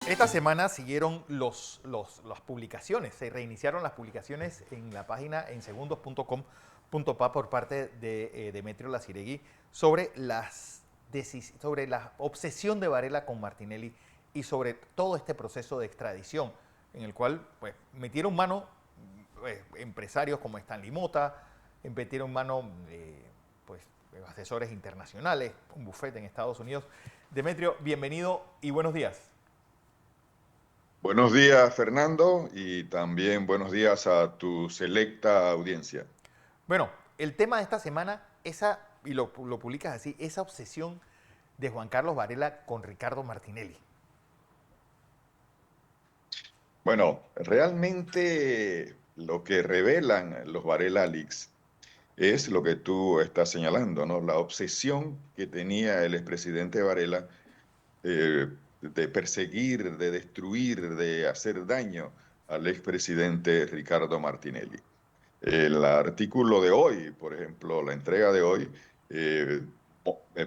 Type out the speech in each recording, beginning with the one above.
Esta semana siguieron las publicaciones, se reiniciaron las publicaciones en la página en segundos.com.pa por parte de Demetrio Laziregui sobre sobre la obsesión de Varela con Martinelli y sobre todo este proceso de extradición en el cual pues, metieron mano empresarios como Stanley Mota, metieron mano pues, asesores internacionales, un bufete en Estados Unidos. Demetrio, bienvenido y buenos días. Buenos días, Fernando, y también buenos días a tu selecta audiencia. Bueno, el tema de esta semana, y lo publicas así, esa obsesión de Juan Carlos Varela con Ricardo Martinelli. Bueno, realmente lo que revelan los Varela Leaks es lo que tú estás señalando, ¿no? La obsesión que tenía el expresidente Varela de perseguir, de destruir, de hacer daño al expresidente Ricardo Martinelli. El artículo de hoy, por ejemplo, la entrega de hoy, eh,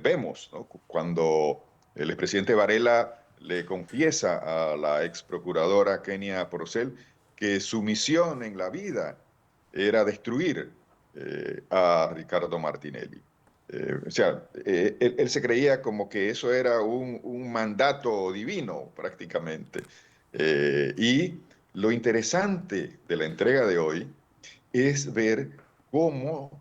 vemos, ¿no? Cuando el expresidente Varela le confiesa a la ex procuradora Kenia Porcel que su misión en la vida era destruir a Ricardo Martinelli. Él se creía como que eso era un mandato divino prácticamente. Y lo interesante de la entrega de hoy es ver cómo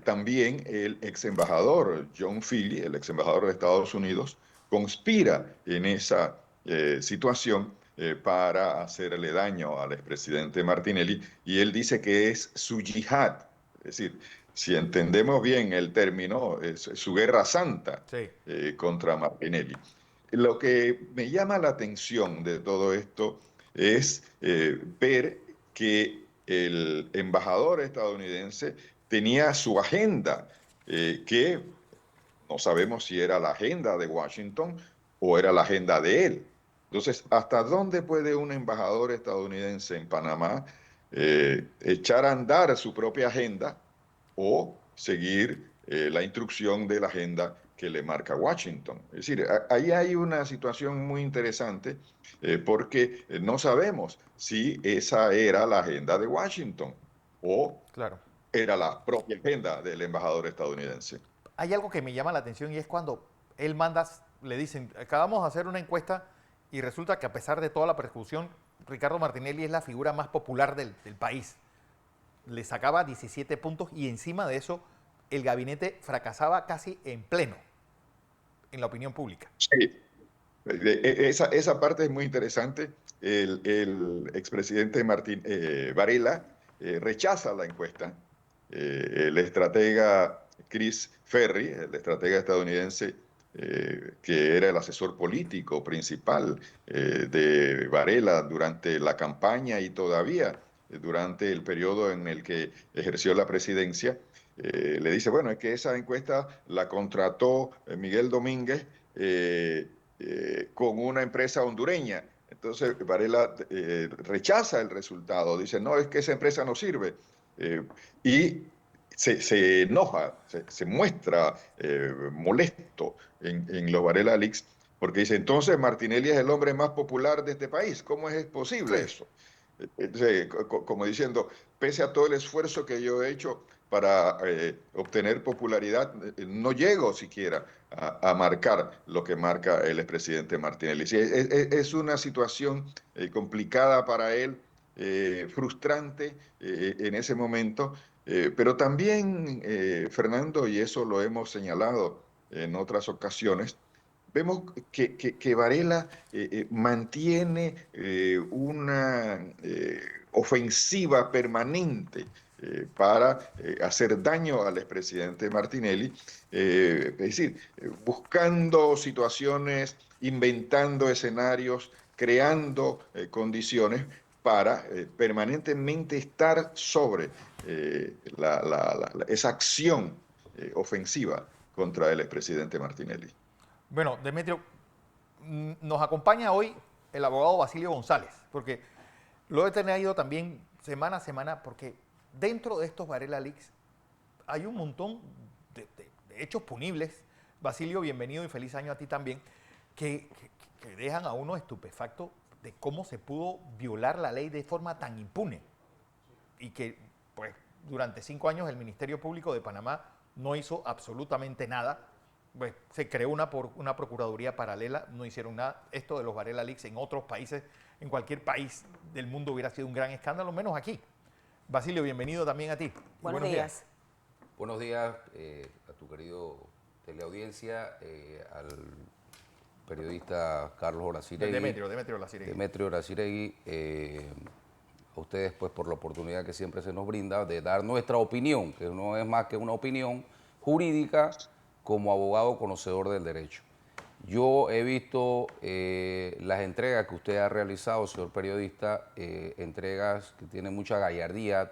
también el ex embajador John Philly, el ex embajador de Estados Unidos, conspira en esa situación para hacerle daño al expresidente Martinelli, y él dice que es su yihad, es decir, si entendemos bien el término, es su guerra santa Sí. contra Martinelli. Lo que me llama la atención de todo esto es ver que el embajador estadounidense tenía su agenda, que no sabemos si era la agenda de Washington o era la agenda de él. Entonces, ¿hasta dónde puede un embajador estadounidense en Panamá echar a andar su propia agenda o seguir la instrucción de la agenda que le marca Washington? Es decir, ahí hay una situación muy interesante porque no sabemos si esa era la agenda de Washington o Claro. era la propia agenda del embajador estadounidense. Hay algo que me llama la atención y es cuando él manda, le dicen, acabamos de hacer una encuesta y resulta que a pesar de toda la persecución, Ricardo Martinelli es la figura más popular del país. Le sacaba 17 puntos y encima de eso el gabinete fracasaba casi en pleno en la opinión pública. Sí, esa parte es muy interesante. El expresidente Martín Varela rechaza la encuesta. El estratega Chris Ferry, el estratega estadounidense, que era el asesor político principal de Varela durante la campaña y todavía durante el periodo en el que ejerció la presidencia, le dice, bueno, es que esa encuesta la contrató Miguel Domínguez con una empresa hondureña. Entonces Varela rechaza el resultado, dice, no, es que esa empresa no sirve. Eh, y se enoja, se muestra molesto en los Varela Leaks, porque dice, entonces Martinelli es el hombre más popular de este país. ¿Cómo es posible Sí. eso? Entonces, como diciendo, pese a todo el esfuerzo que yo he hecho para obtener popularidad, no llego siquiera a marcar lo que marca el expresidente Martinelli. Sí, es una situación complicada para él, frustrante en ese momento, pero también, Fernando, y eso lo hemos señalado en otras ocasiones, vemos que Varela mantiene una ofensiva permanente para hacer daño al expresidente Martinelli, es decir, buscando situaciones, inventando escenarios, creando condiciones para permanentemente estar sobre esa acción ofensiva contra el expresidente Martinelli. Bueno, Demetrio, nos acompaña hoy el abogado Basilio González, porque lo he tenido también semana a semana, porque dentro de estos Varela Leaks hay un montón de hechos punibles. Basilio, bienvenido y feliz año a ti también, que dejan a uno estupefacto de cómo se pudo violar la ley de forma tan impune y que pues durante 5 años el Ministerio Público de Panamá no hizo absolutamente nada. Pues, se creó una procuraduría paralela, no hicieron nada. Esto de los Varela Leaks en otros países, en cualquier país del mundo hubiera sido un gran escándalo, menos aquí. Basilio, bienvenido también a ti. Buenos días. Buenos días a tu querido teleaudiencia, al periodista Carlos Oraciregui. Demetrio Oraciregui. A ustedes pues por la oportunidad que siempre se nos brinda de dar nuestra opinión, que no es más que una opinión jurídica como abogado conocedor del derecho. Yo he visto las entregas que usted ha realizado, señor periodista, entregas que tienen mucha gallardía,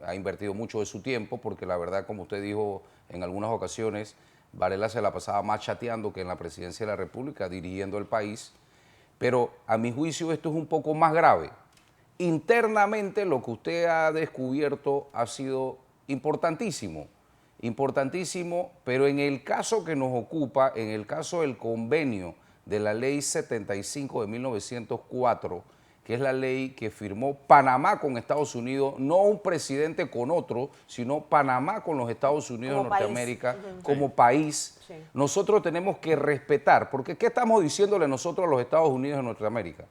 ha invertido mucho de su tiempo, porque la verdad, como usted dijo en algunas ocasiones, Varela se la pasaba más chateando que en la presidencia de la República, dirigiendo el país. Pero a mi juicio esto es un poco más grave. Internamente lo que usted ha descubierto ha sido importantísimo. Importantísimo, pero en el caso que nos ocupa, en el caso del convenio de la Ley 75 de 1904, que es la ley que firmó Panamá con Estados Unidos, no un presidente con otro, sino Panamá con los Estados Unidos de Norteamérica, como país, nosotros tenemos que respetar, porque ¿qué estamos diciéndole nosotros a los Estados Unidos de Norteamérica?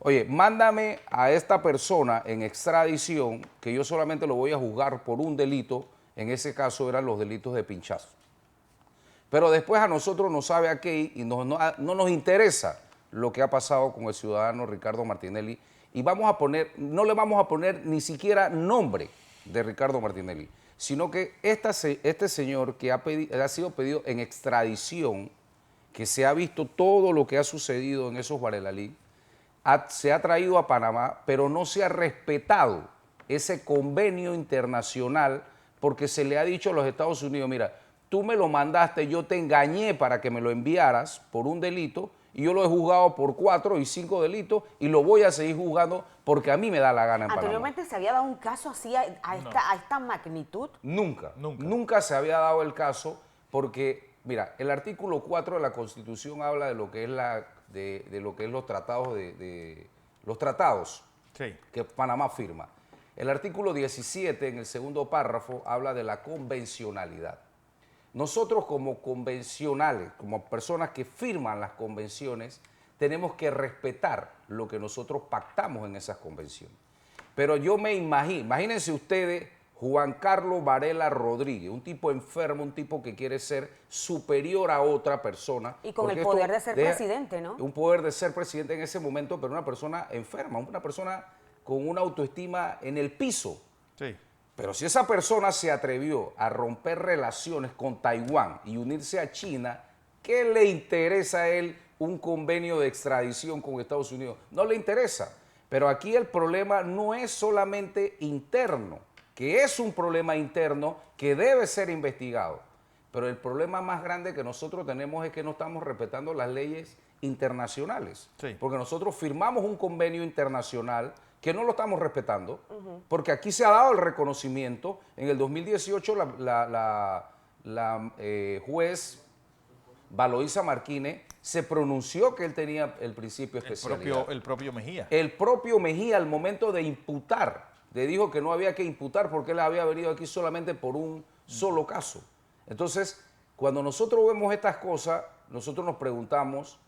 Oye, mándame a esta persona en extradición, que yo solamente lo voy a juzgar por un delito. En ese caso eran los delitos de pinchazo. Pero después a nosotros nos sabe a qué y no nos interesa lo que ha pasado con el ciudadano Ricardo Martinelli y no le vamos a poner ni siquiera nombre de Ricardo Martinelli, sino que este señor que ha sido pedido en extradición, que se ha visto todo lo que ha sucedido en esos Varela Leaks, se ha traído a Panamá, pero no se ha respetado ese convenio internacional porque se le ha dicho a los Estados Unidos, mira, tú me lo mandaste, yo te engañé para que me lo enviaras por un delito y yo lo he juzgado por 4 y 5 delitos y lo voy a seguir juzgando porque a mí me da la gana en Panamá. ¿Anteriormente se había dado un caso así a esta magnitud? Nunca se había dado el caso porque, mira, el artículo 4 de la Constitución habla de lo que es los tratados que Panamá firma. El artículo 17, en el segundo párrafo, habla de la convencionalidad. Nosotros como convencionales, como personas que firman las convenciones, tenemos que respetar lo que nosotros pactamos en esas convenciones. Pero yo me imagínense ustedes Juan Carlos Varela Rodríguez, un tipo enfermo, un tipo que quiere ser superior a otra persona. Y con el poder de ser presidente, ¿no? Un poder de ser presidente en ese momento, pero una persona enferma, una persona con una autoestima en el piso. Sí. Pero si esa persona se atrevió a romper relaciones con Taiwán y unirse a China, ¿qué le interesa a él un convenio de extradición con Estados Unidos? No le interesa. Pero aquí el problema no es solamente interno, que es un problema interno que debe ser investigado. Pero el problema más grande que nosotros tenemos es que no estamos respetando las leyes internacionales. Sí. Porque nosotros firmamos un convenio internacional que no lo estamos respetando, porque aquí se ha dado el reconocimiento. En el 2018 la juez Valoisa Marquine se pronunció que él tenía el principio de especialidad. El propio Mejía. El propio Mejía, al momento de imputar, le dijo que no había que imputar porque él había venido aquí solamente por un solo caso. Entonces, cuando nosotros vemos estas cosas, nosotros nos preguntamos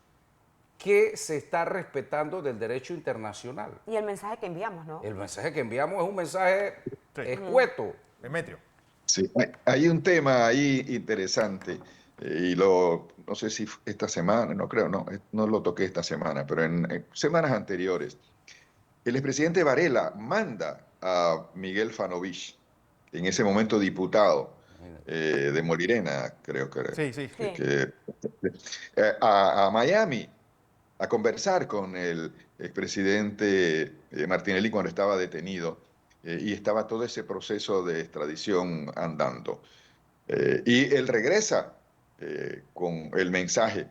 qué se está respetando del derecho internacional. Y el mensaje que enviamos, ¿no? El mensaje que enviamos es un mensaje escueto. Demetrio. Sí, hay un tema ahí interesante no sé si esta semana, no creo, no lo toqué esta semana, pero en semanas anteriores, el expresidente Varela manda a Miguel Fanovich, en ese momento diputado de Molirena, creo que a Miami, a conversar con el expresidente Martinelli cuando estaba detenido y estaba todo ese proceso de extradición andando. Y él regresa con el mensaje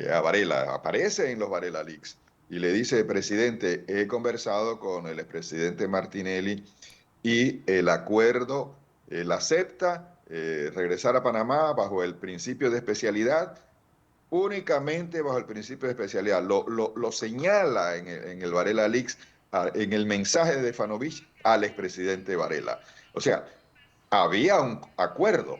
a Varela, aparece en los Varela Leaks y le dice, presidente, he conversado con el expresidente Martinelli y el acuerdo, él acepta regresar a Panamá bajo el principio de especialidad únicamente bajo el principio de especialidad. Lo señala en el Varela Leaks, en el mensaje de Fanovich al expresidente Varela. O sea, había un acuerdo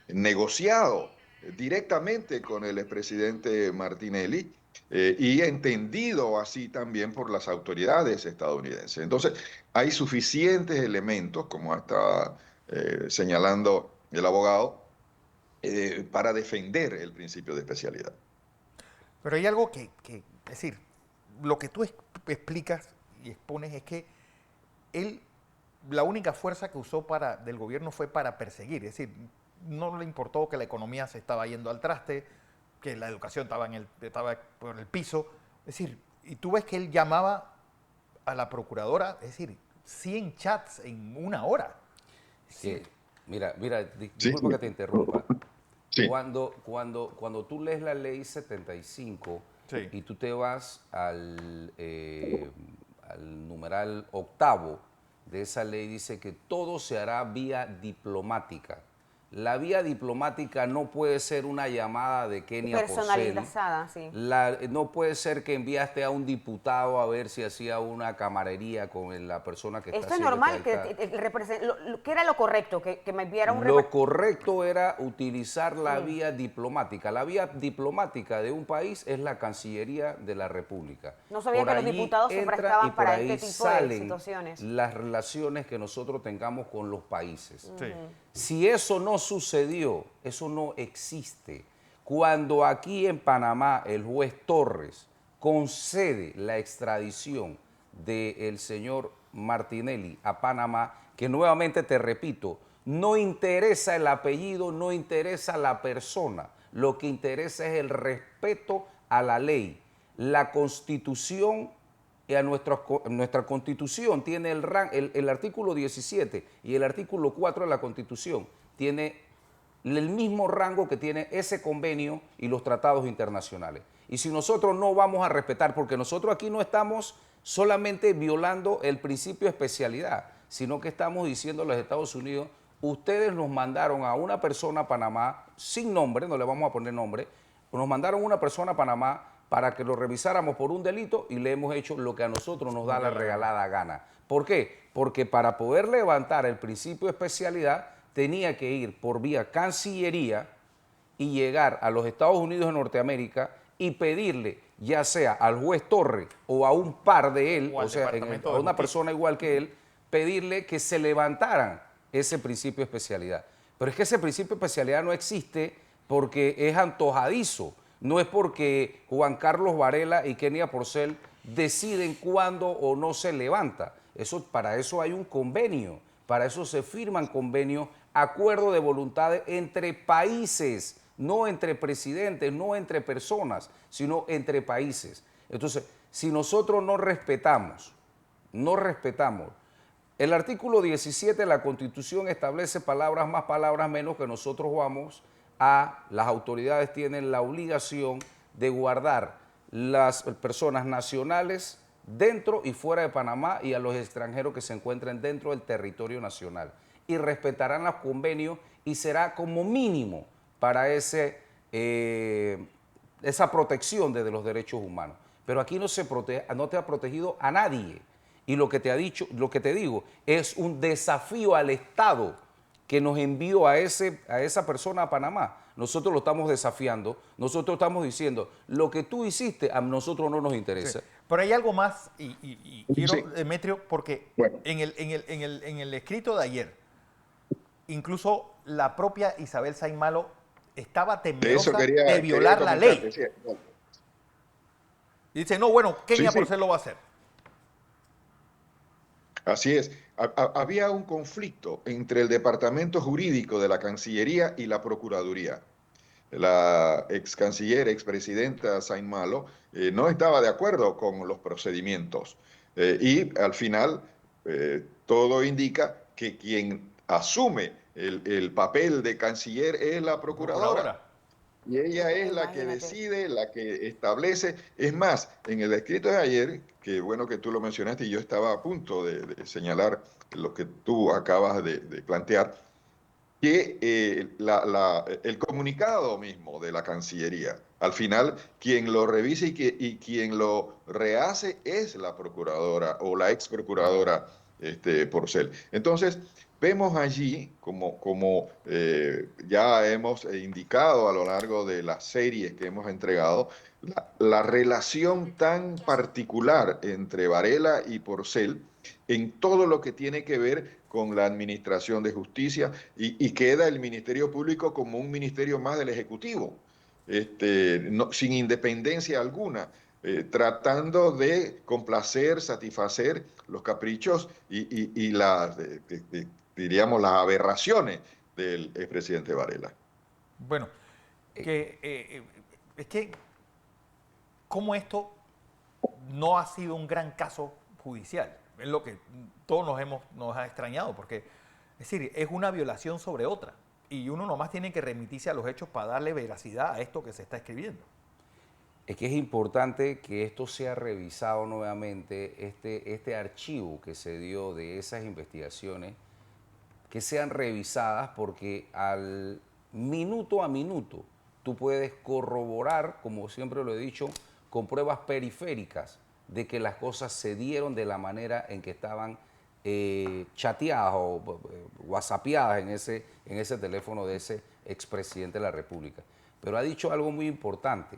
negociado directamente con el expresidente Martinelli y entendido así también por las autoridades estadounidenses. Entonces, hay suficientes elementos, como está señalando el abogado, para defender el principio de especialidad. Pero hay algo es decir, lo que tú explicas y expones es que él, la única fuerza que usó del gobierno fue para perseguir, es decir, no le importó que la economía se estaba yendo al traste, que la educación estaba por el piso, es decir, y tú ves que él llamaba a la procuradora, es decir, 100 chats en una hora. Sí. Mira, Sí, disculpa que te interrumpa. sí. Cuando tú lees la ley 75 Sí. y tú te vas al numeral octavo de esa ley, dice que todo se hará vía diplomática. La vía diplomática no puede ser una llamada de Kenia Porcel. Personalizada, sí. No puede ser que enviaste a un diputado a ver si hacía una camarería con la persona que está Esto es haciendo normal, ¿qué era lo correcto? Que me enviara un Lo correcto era utilizar la vía diplomática. La vía diplomática de un país es la Cancillería de la República. No sabía Por que los allí diputados se entra prestaban y por para ahí este tipo de salen situaciones. las relaciones que nosotros tengamos con los países. Sí. Si eso no sucedió, eso no existe. Cuando aquí en Panamá el juez Torres concede la extradición del señor Martinelli a Panamá, que nuevamente te repito, no interesa el apellido, no interesa la persona, lo que interesa es el respeto a la ley. La Constitución y a nuestra Constitución tiene el artículo 17 y el artículo 4 de la Constitución tiene el mismo rango que tiene ese convenio y los tratados internacionales. Y si nosotros no vamos a respetar, porque nosotros aquí no estamos solamente violando el principio de especialidad, sino que estamos diciendo a los Estados Unidos, ustedes nos mandaron a una persona a Panamá, sin nombre, no le vamos a poner nombre, nos mandaron una persona a Panamá para que lo revisáramos por un delito y le hemos hecho lo que a nosotros nos da la regalada gana. ¿Por qué? Porque para poder levantar el principio de especialidad tenía que ir por vía Cancillería y llegar a los Estados Unidos de Norteamérica y pedirle, ya sea al juez Torres o a un par de él, O al o sea, Departamento a de una Justicia. persona igual que él, pedirle que se levantaran ese principio de especialidad. Pero es que ese principio de especialidad no existe porque es antojadizo, no es porque Juan Carlos Varela y Kenia Porcel deciden cuándo o no se levanta. Para eso hay un convenio, para eso se firman convenios, acuerdo de voluntades entre países, no entre presidentes, no entre personas, sino entre países. Entonces, si nosotros no respetamos, el artículo 17 de la Constitución establece palabras más, palabras menos, que nosotros las autoridades tienen la obligación de guardar las personas nacionales dentro y fuera de Panamá y a los extranjeros que se encuentren dentro del territorio nacional. Y respetarán los convenios y será como mínimo para esa protección de los derechos humanos. Pero aquí no te ha protegido a nadie. Y lo que te digo, es un desafío al Estado que nos envió a esa persona a Panamá. Nosotros lo estamos desafiando, nosotros estamos diciendo, lo que tú hiciste a nosotros no nos interesa. Sí. Pero hay algo más, y quiero, Sí. Demetrio, porque Bueno. en el escrito de ayer, incluso la propia Isabel Saimalo estaba De eso temerosa quería de violar la ley. comentarte, sí. Y dice, no, bueno, Kenia Sí. Porcel lo va a hacer. Así es. Había un conflicto entre el departamento jurídico de la Cancillería y la Procuraduría. La ex canciller, expresidenta Saint-Malo, no estaba de acuerdo con los procedimientos. Y al final, todo indica que quien asume el papel de canciller es la procuradora. Y ella es la que Imagínate. decide, la que establece. Es más, en el escrito de ayer, que bueno que tú lo mencionaste y yo estaba a punto de señalar lo que tú acabas de plantear, que el comunicado mismo de la Cancillería, al final quien lo revisa y quien lo rehace es la procuradora o la ex procuradora Porcel. Entonces, vemos allí, como ya hemos indicado a lo largo de las series que hemos entregado, la relación tan particular entre Varela y Porcel en todo lo que tiene que ver con la administración de justicia y queda el Ministerio Público como un ministerio más del Ejecutivo, sin independencia alguna, tratando de complacer, satisfacer los caprichos y diríamos, las aberraciones del expresidente Varela. Bueno, es que, ¿cómo esto no ha sido un gran caso judicial? Es lo que todos nos ha extrañado, porque, es decir, es una violación sobre otra. Y uno nomás tiene que remitirse a los hechos para darle veracidad a esto que se está escribiendo. Es que es importante que esto sea revisado nuevamente, este archivo que se dio de esas investigaciones, que sean revisadas, porque al minuto a minuto tú puedes corroborar, como siempre lo he dicho, con pruebas periféricas de que las cosas se dieron de la manera en que estaban chateadas o whatsappeadas en ese teléfono de ese expresidente de la República. Pero ha dicho algo muy importante.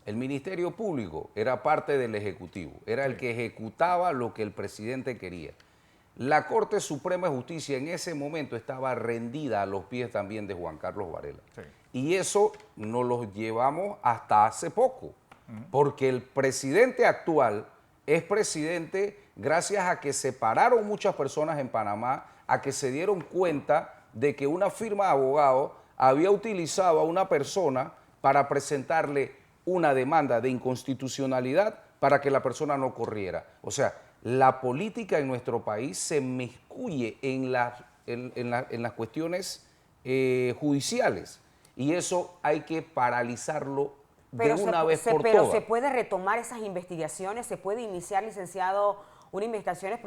El Ministerio Público era parte del Ejecutivo, era el que ejecutaba lo que el presidente quería. La Corte Suprema de Justicia en ese momento estaba rendida a los pies también de Juan Carlos Varela. Sí. Y eso nos lo llevamos hasta hace poco, porque el presidente actual es presidente gracias a que se pararon muchas personas en Panamá, a que se dieron cuenta de que una firma de abogados había utilizado a una persona para presentarle una demanda de inconstitucionalidad para que la persona no corriera. O sea, la política en nuestro país se inmiscuye en las cuestiones judiciales, y eso hay que paralizarlo de una vez por todas. Pero se puede retomar esas investigaciones, se puede iniciar, licenciado, unas investigaciones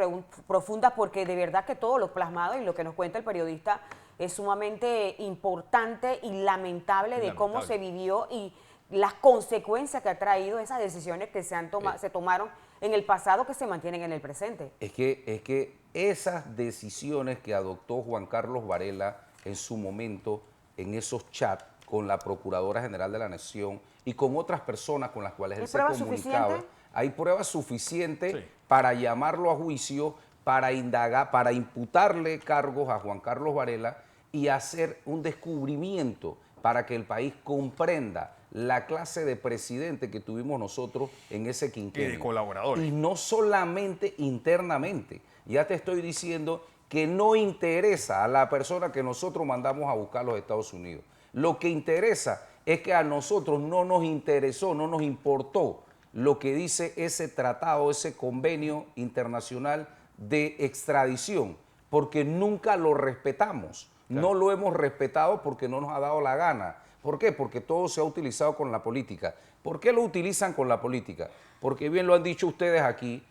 profundas, porque de verdad que todo lo plasmado y lo que nos cuenta el periodista es sumamente importante y lamentable de cómo se vivió y las consecuencias que ha traído esas decisiones que se tomaron en el pasado, que se mantienen en el presente. Es que esas decisiones que adoptó Juan Carlos Varela en su momento, en esos chats con la Procuradora General de la Nación y con otras personas con las cuales él se comunicaba, hay pruebas suficientes para llamarlo a juicio, para indagar, para imputarle cargos a Juan Carlos Varela y hacer un descubrimiento para que el país comprenda la clase de presidente que tuvimos nosotros en ese quinquenio. Y de colaboradores. Y no solamente internamente. Ya te estoy diciendo que no interesa a la persona que nosotros mandamos a buscar a los Estados Unidos. Lo que interesa es que a nosotros no nos interesó, no nos importó lo que dice ese tratado, ese convenio internacional de extradición, porque nunca lo respetamos. Claro. No lo hemos respetado porque no nos ha dado la gana. ¿Por qué? Porque todo se ha utilizado con la política. ¿Por qué lo utilizan con la política? Porque bien lo han dicho ustedes aquí,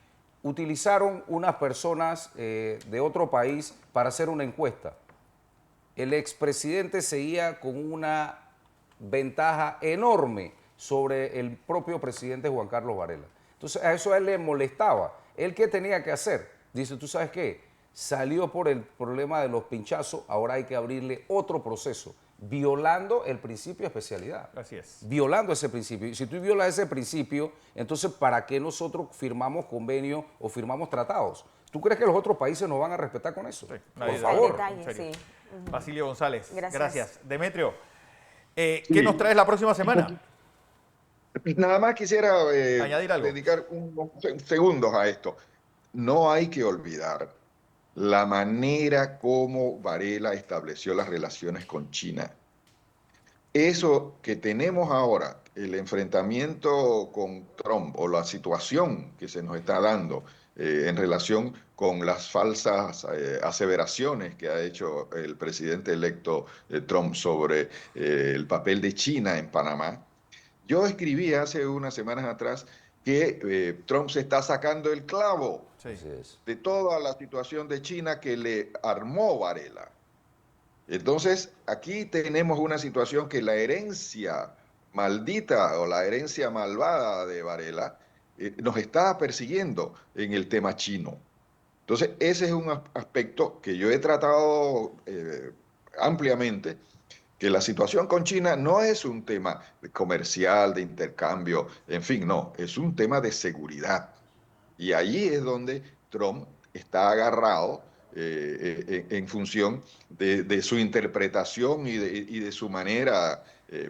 utilizaron unas personas de otro país para hacer una encuesta. El expresidente seguía con una ventaja enorme sobre el propio presidente Juan Carlos Varela. Entonces a eso a él le molestaba. ¿Él qué tenía que hacer? Dice, ¿tú sabes qué? Salió por el problema de los pinchazos, ahora hay que abrirle otro proceso, violando el principio de especialidad. Así es. Violando ese principio. Y si tú violas ese principio, entonces ¿para qué nosotros firmamos convenios o firmamos tratados? ¿Tú crees que los otros países nos van a respetar con eso? Sí, por favor. Detalle, sí. Basilio González, gracias. Demetrio, ¿qué nos traes la próxima semana? Nada más quisiera añadir algo, dedicar unos segundos a esto. No hay que olvidar la manera como Varela estableció las relaciones con China. Eso que tenemos ahora, el enfrentamiento con Trump o la situación que se nos está dando en relación con las falsas aseveraciones que ha hecho el presidente electo Trump sobre el papel de China en Panamá. Yo escribí hace unas semanas atrás que Trump se está sacando el clavo de toda la situación de China que le armó Varela. Entonces, aquí tenemos una situación que la herencia maldita o la herencia malvada de Varela nos está persiguiendo en el tema chino. Entonces, ese es un aspecto que yo he tratado ampliamente, que la situación con China no es un tema comercial, de intercambio, en fin, no, es un tema de seguridad. Y allí es donde Trump está agarrado en función de su interpretación y de su manera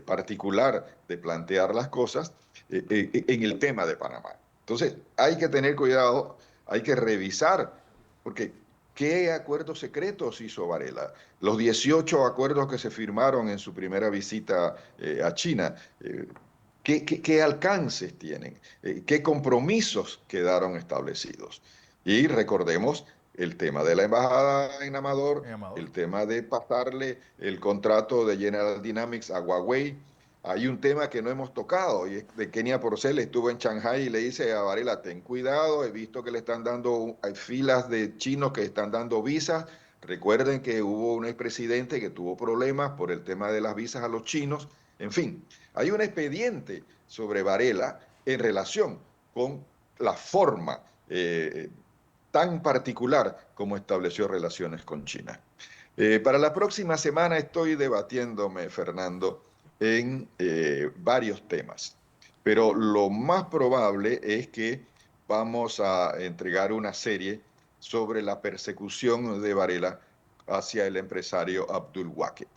particular de plantear las cosas en el tema de Panamá. Entonces, hay que tener cuidado, hay que revisar, porque ¿qué acuerdos secretos hizo Varela? Los 18 acuerdos que se firmaron en su primera visita a China, ¿qué alcances tienen? ¿Qué compromisos quedaron establecidos? Y recordemos el tema de la embajada en Amador, Amador. el tema de pasarle el contrato de General Dynamics a Huawei. Hay un tema que no hemos tocado, y es de Kenia Porcel, estuvo en Shanghai y le dice a Varela, ten cuidado, he visto que le están dando, hay filas de chinos que están dando visas. Recuerden que hubo un expresidente que tuvo problemas por el tema de las visas a los chinos. En fin, hay un expediente sobre Varela en relación con la forma tan particular como estableció relaciones con China. Para la próxima semana estoy debatiéndome, Fernando, en varios temas, pero lo más probable es que vamos a entregar una serie sobre la persecución de Varela hacia el empresario Abdul Waqed.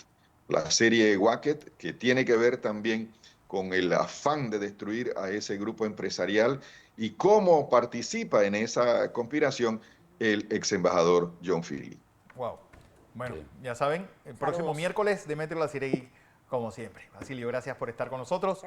La serie Waqed, que tiene que ver también con el afán de destruir a ese grupo empresarial y cómo participa en esa conspiración el ex embajador John Philly. Wow. Bueno, Sí. ya saben, el próximo Saludos. miércoles Demetrio Laciregui, como siempre. Basilio, gracias por estar con nosotros.